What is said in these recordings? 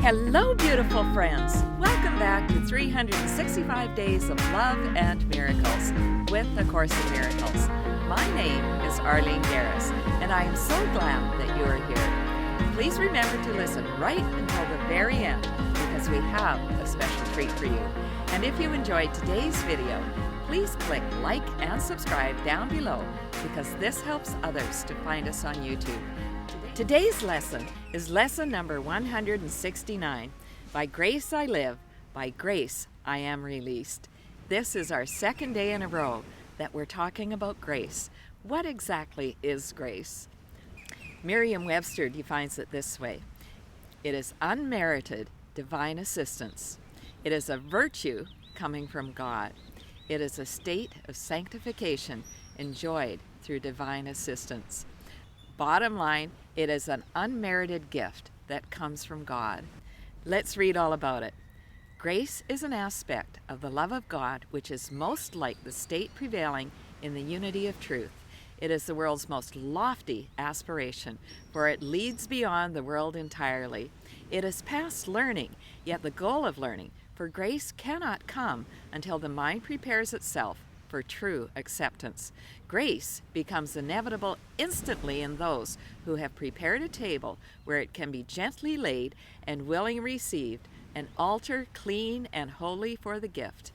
Hello, beautiful friends. Welcome back to 365 Days of Love and Miracles with A Course in Miracles. My name is Arlene Geres, and I am so glad that you are here. Please remember to listen right until the very end because we have a special treat for you. And if you enjoyed today's video, please click like and subscribe down below because this helps others to find us on YouTube. Today's lesson is lesson number 169. By grace I live, by grace I am released. This is our second day in a row that we're talking about grace. What exactly is grace? Merriam-Webster defines it this way. It is unmerited divine assistance. It is a virtue coming from God. It is a state of sanctification enjoyed through divine assistance. Bottom line, it is an unmerited gift that comes from God. Let's read all about it. Grace is an aspect of the love of God which is most like the state prevailing in the unity of truth. It is the world's most lofty aspiration, for it leads beyond the world entirely. It is past learning, yet the goal of learning, for grace cannot come until the mind prepares itself for true acceptance. Grace becomes inevitable instantly in those who have prepared a table where it can be gently laid and willingly received, an altar clean and holy for the gift.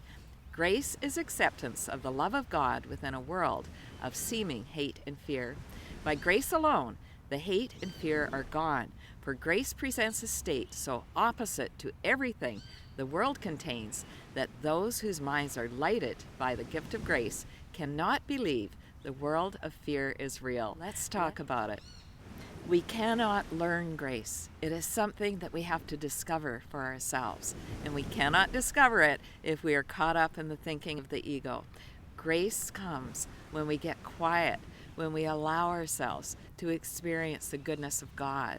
Grace is acceptance of the love of God within a world of seeming hate and fear. By grace alone, the hate and fear are gone, for grace presents a state so opposite to everything the world contains that those whose minds are lighted by the gift of grace cannot believe the world of fear is real. Let's talk about it. We cannot learn grace. It is something that we have to discover for ourselves, and we cannot discover it if we are caught up in the thinking of the ego. Grace comes when we get quiet, when we allow ourselves to experience the goodness of God.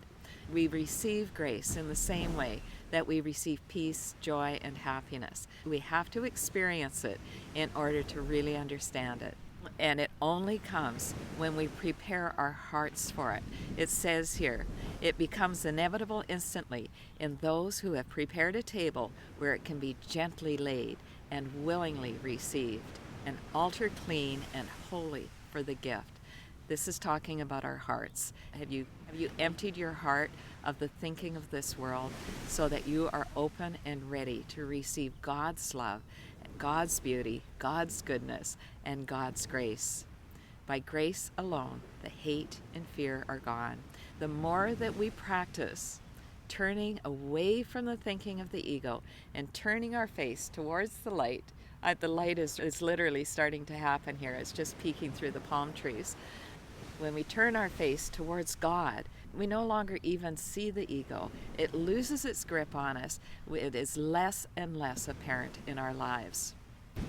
We receive grace in the same way that we receive peace, joy, and happiness. We have to experience it in order to really understand it. And it only comes when we prepare our hearts for it. It says here, it becomes inevitable instantly in those who have prepared a table where it can be gently laid and willingly received, an altar clean and holy for the gift. This is talking about our hearts. Have you emptied your heart of the thinking of this world so that you are open and ready to receive God's love, God's beauty, God's goodness, and God's grace? By grace alone, the hate and fear are gone. The more that we practice turning away from the thinking of the ego and turning our face towards the light is literally starting to happen here. It's just peeking through the palm trees. When we turn our face towards God, we no longer even see the ego. It loses its grip on us. It is less and less apparent in our lives.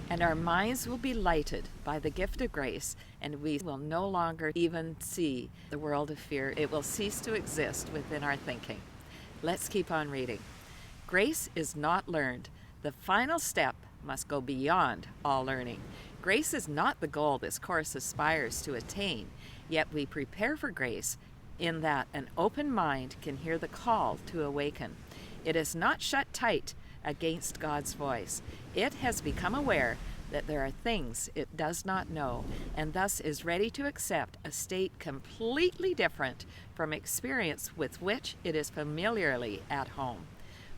And our minds will be lighted by the gift of grace, and we will no longer even see the world of fear. It will cease to exist within our thinking. Let's keep on reading. Grace is not learned. The final step must go beyond all learning. Grace is not the goal this course aspires to attain, yet we prepare for grace in that an open mind can hear the call to awaken. It is not shut tight against God's voice. It has become aware that there are things it does not know, and thus is ready to accept a state completely different from experience with which it is familiarly at home.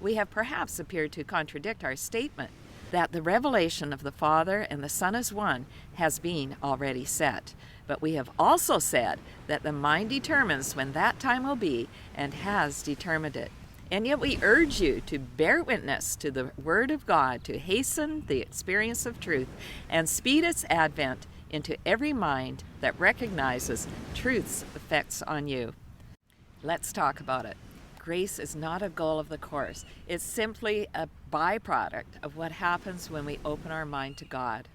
We have perhaps appeared to contradict our statement that the revelation of the Father and the Son as one has been already set. But we have also said that the mind determines when that time will be and has determined it. And yet we urge you to bear witness to the Word of God, to hasten the experience of truth and speed its advent into every mind that recognizes truth's effects on you. Let's talk about it. Grace is not a goal of the course. It's simply a byproduct of what happens when we open our mind to God.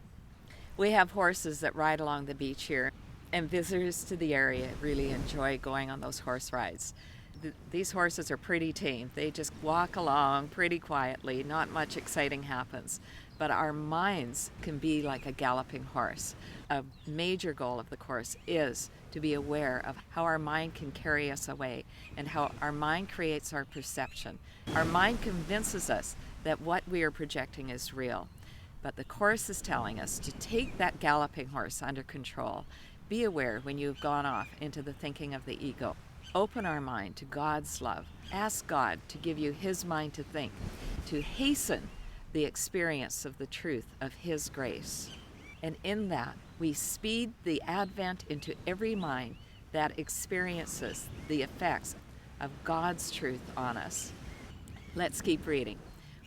We have horses that ride along the beach here, and visitors to the area really enjoy going on those horse rides. These horses are pretty tame. They just walk along pretty quietly. Not much exciting happens. but our minds can be like a galloping horse. A major goal of the course is to be aware of how our mind can carry us away and how our mind creates our perception. Our mind convinces us that what we are projecting is real. But the Course is telling us to take that galloping horse under control. Be aware when you've gone off into the thinking of the ego. Open our mind to God's love. Ask God to give you His mind to think, to hasten the experience of the truth of His grace. And in that, we speed the advent into every mind that experiences the effects of God's truth on us. Let's keep reading.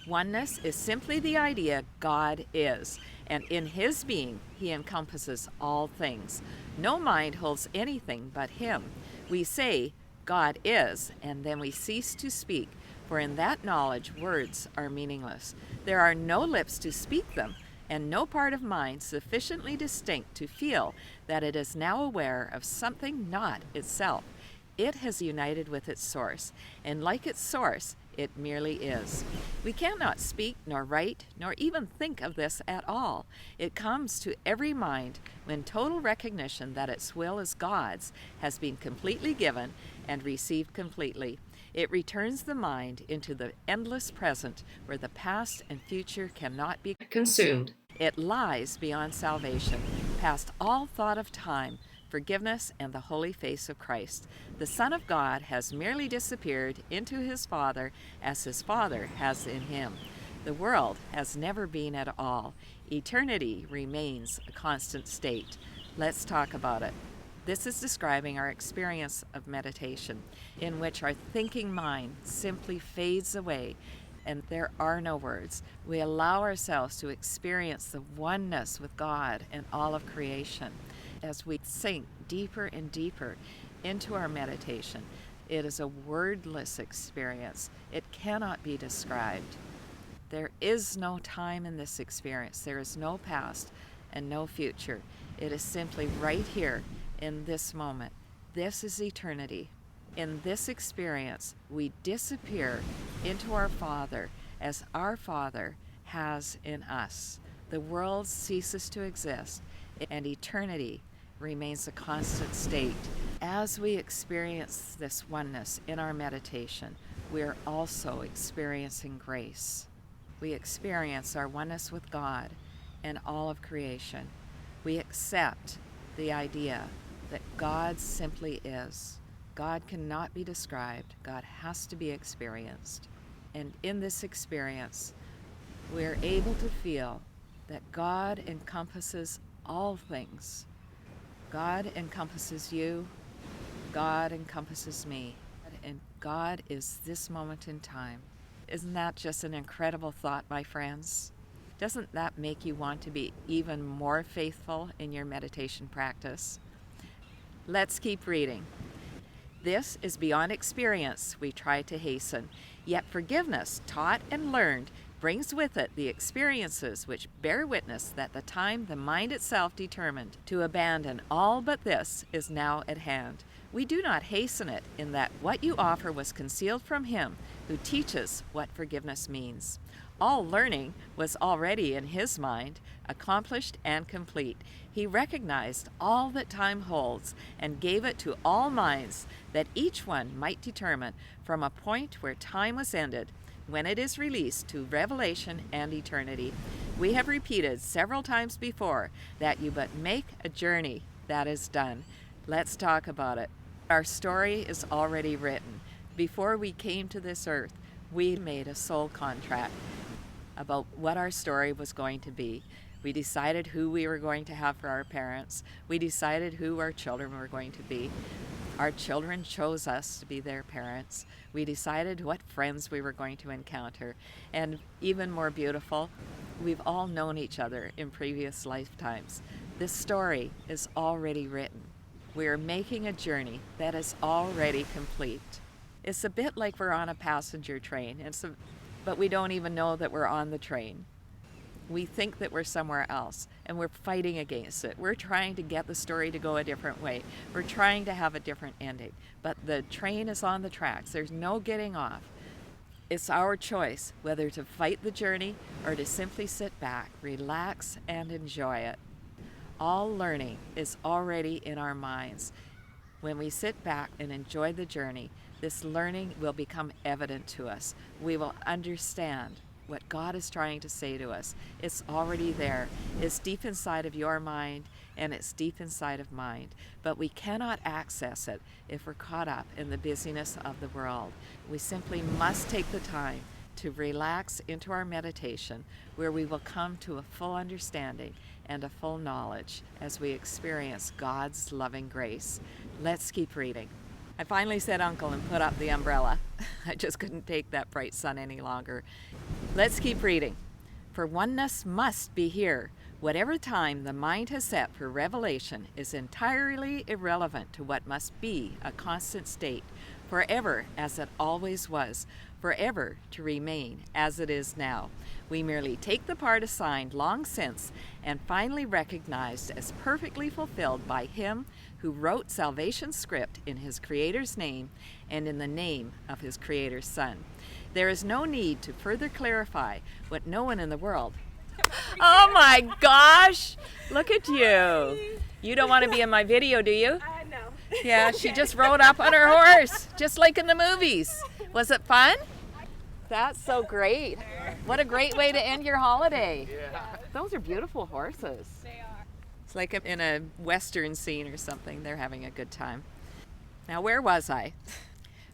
Oneness is simply the idea God is, and in His being, He encompasses all things. No mind holds anything but Him. We say, God is, and then we cease to speak, for in that knowledge words are meaningless. There are no lips to speak them, and no part of mind sufficiently distinct to feel that it is now aware of something not itself. It has united with its source, and like its source, it merely is. We cannot speak, nor write, nor even think of this at all. It comes to every mind when total recognition that its will is God's has been completely given and received completely. It returns the mind into the endless present where the past and future cannot be consumed. It lies beyond salvation, past all thought of time, forgiveness, and the holy face of Christ. The Son of God has merely disappeared into His Father as His Father has in Him. The world has never been at all. Eternity remains a constant state. Let's talk about it. This is describing our experience of meditation, in which our thinking mind simply fades away and there are no words. We allow ourselves to experience the oneness with God and all of creation. As we sink deeper and deeper into our meditation, it is a wordless experience. It cannot be described. There is no time in this experience. There is no past and no future. It is simply right here in this moment. This is eternity. In this experience, we disappear into our Father as our Father has in us. The world ceases to exist, and eternity remains a constant state. As we experience this oneness in our meditation, we are also experiencing grace. We experience our oneness with God and all of creation. We accept the idea that God simply is. God cannot be described. God has to be experienced. And in this experience, we're able to feel that God encompasses all things. God encompasses you. God encompasses me. And God is this moment in time. Isn't that just an incredible thought, my friends? Doesn't that make you want to be even more faithful in your meditation practice? Let's keep reading. This is beyond experience we try to hasten, yet forgiveness, taught and learned, brings with it the experiences which bear witness that the time the mind itself determined to abandon all but this is now at hand. We do not hasten it in that what you offer was concealed from Him who teaches what forgiveness means. All learning was already in His mind, accomplished and complete. He recognized all that time holds and gave it to all minds that each one might determine from a point where time was ended, when it is released to revelation and eternity. We have repeated several times before that you but make a journey that is done. Let's talk about it. Our story is already written. Before we came to this earth, we made a soul contract about what our story was going to be. We decided who we were going to have for our parents. We decided who our children were going to be. Our children chose us to be their parents. We decided what friends we were going to encounter. And even more beautiful, we've all known each other in previous lifetimes. This story is already written. We are making a journey that is already complete. It's a bit like we're on a passenger train, but we don't even know that we're on the train. We think that we're somewhere else, and we're fighting against it. We're trying to get the story to go a different way. We're trying to have a different ending, but the train is on the tracks. There's no getting off. It's our choice whether to fight the journey or to simply sit back, relax, and enjoy it. All learning is already in our minds. When we sit back and enjoy the journey, this learning will become evident to us. We will understand what God is trying to say to us. It's already there. It's deep inside of your mind and it's deep inside of mine. But we cannot access it if we're caught up in the busyness of the world. We simply must take the time to relax into our meditation, where we will come to a full understanding and a full knowledge as we experience God's loving grace. Let's keep reading. I finally said uncle and put up the umbrella. I just couldn't take that bright sun any longer. Let's keep reading. For oneness must be here. Whatever time the mind has set for revelation is entirely irrelevant to what must be a constant state, forever as it always was, forever to remain as it is now. We merely take the part assigned long since and finally recognized as perfectly fulfilled by Him who wrote salvation's script in His Creator's name and in the name of His Creator's Son. There is no need to further clarify what no one in the world... Oh my gosh! Look at you. You don't want to be in my video, do you? No. Yeah, she just rode up on her horse, just like in the movies. Was it fun? That's so great. What a great way to end your holiday. Yeah. Those are beautiful horses. They are. It's like in a Western scene or something. They're having a good time. Now, where was I?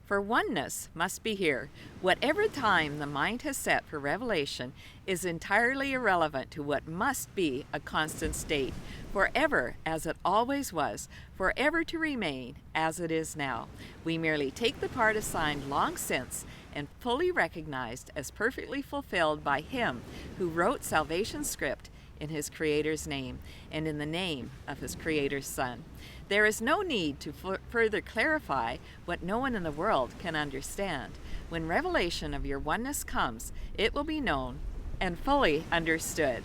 For oneness must be here. Whatever time the mind has set for revelation is entirely irrelevant to what must be a constant state, forever as it always was, forever to remain as it is now. We merely take the part assigned long since and fully recognized as perfectly fulfilled by Him who wrote salvation's script in His Creator's name and in the name of His Creator's Son. There is no need to further clarify what no one in the world can understand. When revelation of your oneness comes, it will be known and fully understood.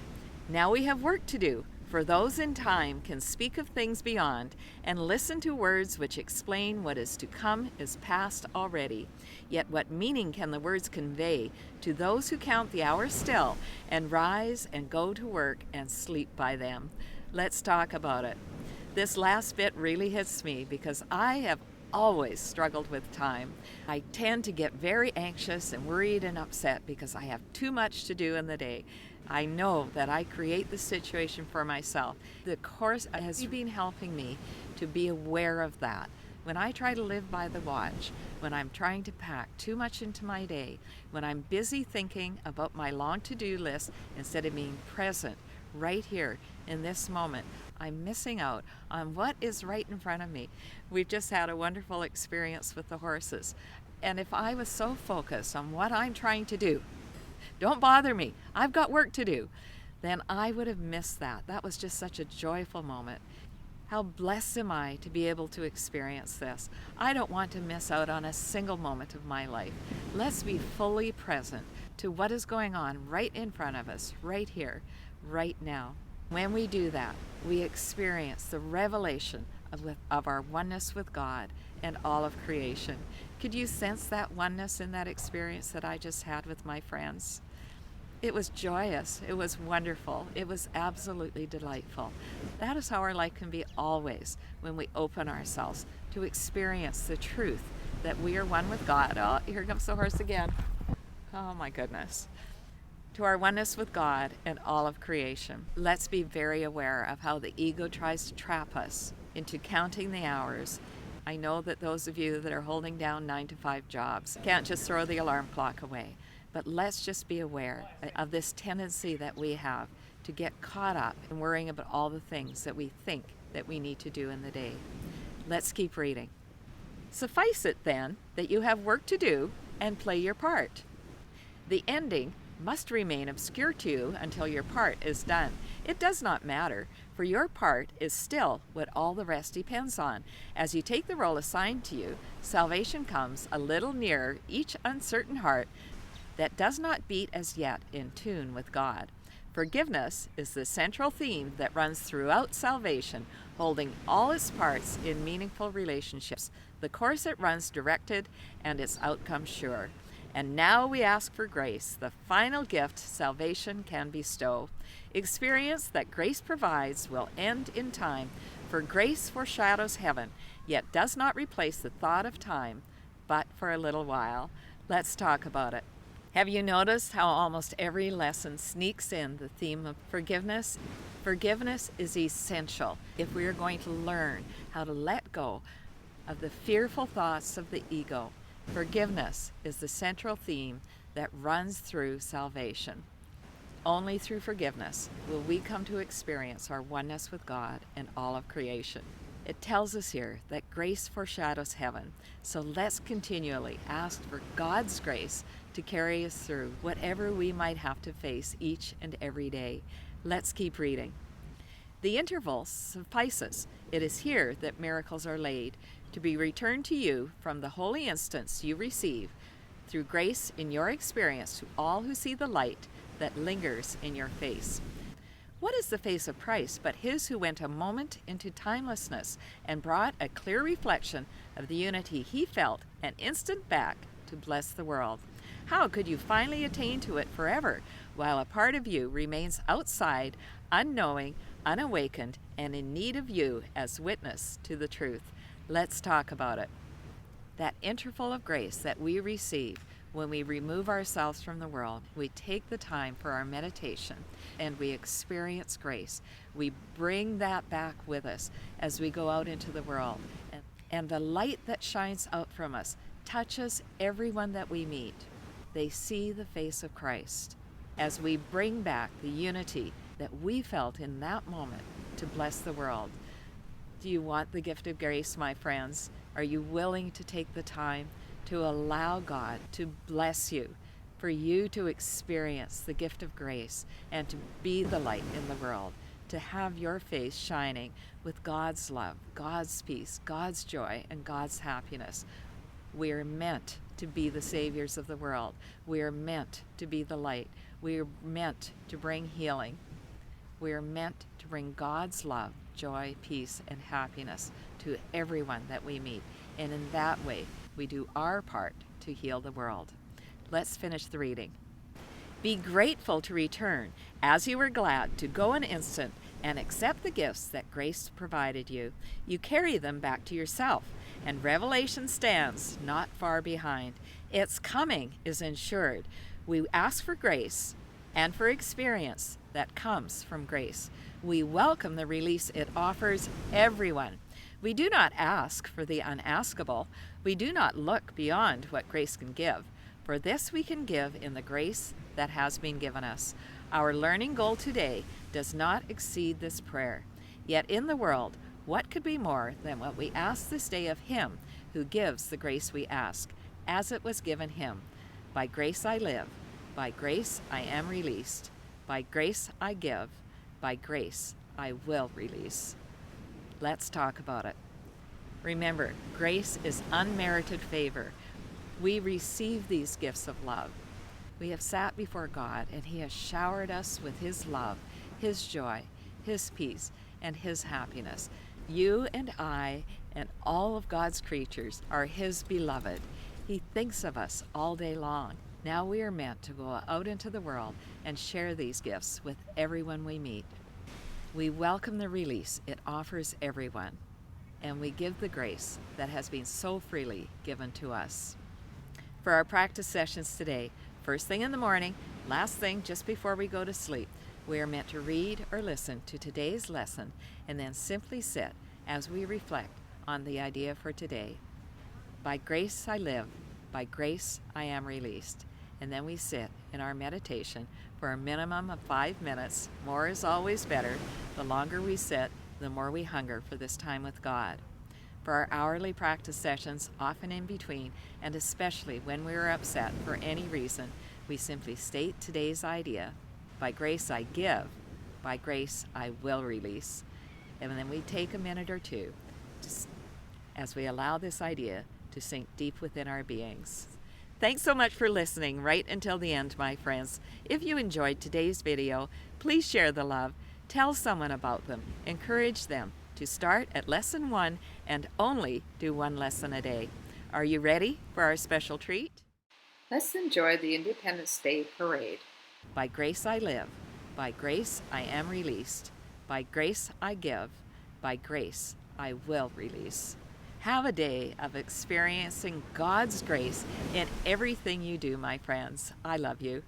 Now we have work to do, for those in time can speak of things beyond and listen to words which explain what is to come is past already. Yet what meaning can the words convey to those who count the hours still and rise and go to work and sleep by them? Let's talk about it. This last bit really hits me because I have always struggled with time. I tend to get very anxious and worried and upset because I have too much to do in the day. I know that I create the situation for myself. The course has been helping me to be aware of that. When I try to live by the watch, when I'm trying to pack too much into my day, when I'm busy thinking about my long to-do list instead of being present right here in this moment, I'm missing out on what is right in front of me. We've just had a wonderful experience with the horses. And if I was so focused on what I'm trying to do, don't bother me, I've got work to do, then I would have missed that. That was just such a joyful moment. How blessed am I to be able to experience this. I don't want to miss out on a single moment of my life. Let's be fully present to what is going on right in front of us, right here, right now. When we do that, we experience the revelation of our oneness with God and all of creation. Could you sense that oneness in that experience that I just had with my friends? It was joyous. It was wonderful. It was absolutely delightful. That is how our life can be always when we open ourselves to experience the truth that we are one with God. Oh, here comes the horse again. Oh my goodness. To our oneness with God and all of creation. Let's be very aware of how the ego tries to trap us into counting the hours. I know that those of you that are holding down 9-to-5 jobs can't just throw the alarm clock away. But let's just be aware of this tendency that we have to get caught up in worrying about all the things that we think that we need to do in the day. Let's keep reading. Suffice it then that you have work to do and play your part. The ending must remain obscure to you until your part is done. It does not matter, for your part is still what all the rest depends on. As you take the role assigned to you, salvation comes a little nearer each uncertain heart that does not beat as yet in tune with God. Forgiveness is the central theme that runs throughout salvation, holding all its parts in meaningful relationships. The course it runs directed and its outcome sure. And now we ask for grace, the final gift salvation can bestow. Experience that grace provides will end in time, for grace foreshadows heaven, yet does not replace the thought of time, but for a little while. Let's talk about it. Have you noticed how almost every lesson sneaks in the theme of forgiveness? Forgiveness is essential if we are going to learn how to let go of the fearful thoughts of the ego. Forgiveness is the central theme that runs through salvation. Only through forgiveness will we come to experience our oneness with God and all of creation. It tells us here that grace foreshadows heaven, so let's continually ask for God's grace to carry us through whatever we might have to face each and every day. Let's keep reading. The interval suffices. It is here that miracles are laid, to be returned to you from the holy instance you receive through grace in your experience to all who see the light that lingers in your face. What is the face of Christ but his who went a moment into timelessness and brought a clear reflection of the unity he felt an instant back to bless the world? How could you finally attain to it forever while a part of you remains outside, unknowing, unawakened, and in need of you as witness to the truth? Let's talk about it. That interval of grace that we receive when we remove ourselves from the world, we take the time for our meditation and we experience grace. We bring that back with us as we go out into the world. And the light that shines out from us touches everyone that we meet. They see the face of Christ as we bring back the unity that we felt in that moment to bless the world. Do you want the gift of grace, my friends? Are you willing to take the time to allow God to bless you, for you to experience the gift of grace and to be the light in the world, to have your face shining with God's love, God's peace, God's joy, and God's happiness? We are meant to be the saviors of the world. We are meant to be the light. We are meant to bring healing. We are meant to bring God's love, joy, peace, and happiness to everyone that we meet. And in that way, we do our part to heal the world. Let's finish the reading. Be grateful to return, as you were glad to go an instant and accept the gifts that grace provided you. You carry them back to yourself, and revelation stands not far behind. Its coming is ensured. We ask for grace and for experience that comes from grace. We welcome the release it offers everyone. We do not ask for the unaskable. We do not look beyond what grace can give. For this we can give in the grace that has been given us. Our learning goal today does not exceed this prayer. Yet in the world, what could be more than what we ask this day of Him who gives the grace we ask, as it was given Him? By grace I live, by grace I am released, by grace I give, by grace I will release. Let's talk about it. Remember, grace is unmerited favor. We receive these gifts of love. We have sat before God, and He has showered us with His love, His joy, His peace, and His happiness. You and I and all of God's creatures are His beloved. He thinks of us all day long. Now we are meant to go out into the world and share these gifts with everyone we meet. We welcome the release it offers everyone, and we give the grace that has been so freely given to us. For our practice sessions today, first thing in the morning, last thing just before we go to sleep, we are meant to read or listen to today's lesson and then simply sit as we reflect on the idea for today. By grace I live, by grace I am released. And then we sit in our meditation for a minimum of 5 minutes. More is always better. The longer we sit, the more we hunger for this time with God. For our hourly practice sessions, often in between, and especially when we are upset for any reason, we simply state today's idea. By grace I give, by grace I will release. And then we take a minute or two as we allow this idea to sink deep within our beings. Thanks so much for listening right until the end, my friends. If you enjoyed today's video, please share the love, tell someone about them, encourage them to start at lesson 1 and only do 1 lesson a day. Are you ready for our special treat? Let's enjoy the Independence Day parade. By grace I live, by grace I am released, by grace I give, by grace I will release. Have a day of experiencing God's grace in everything you do, my friends. I love you.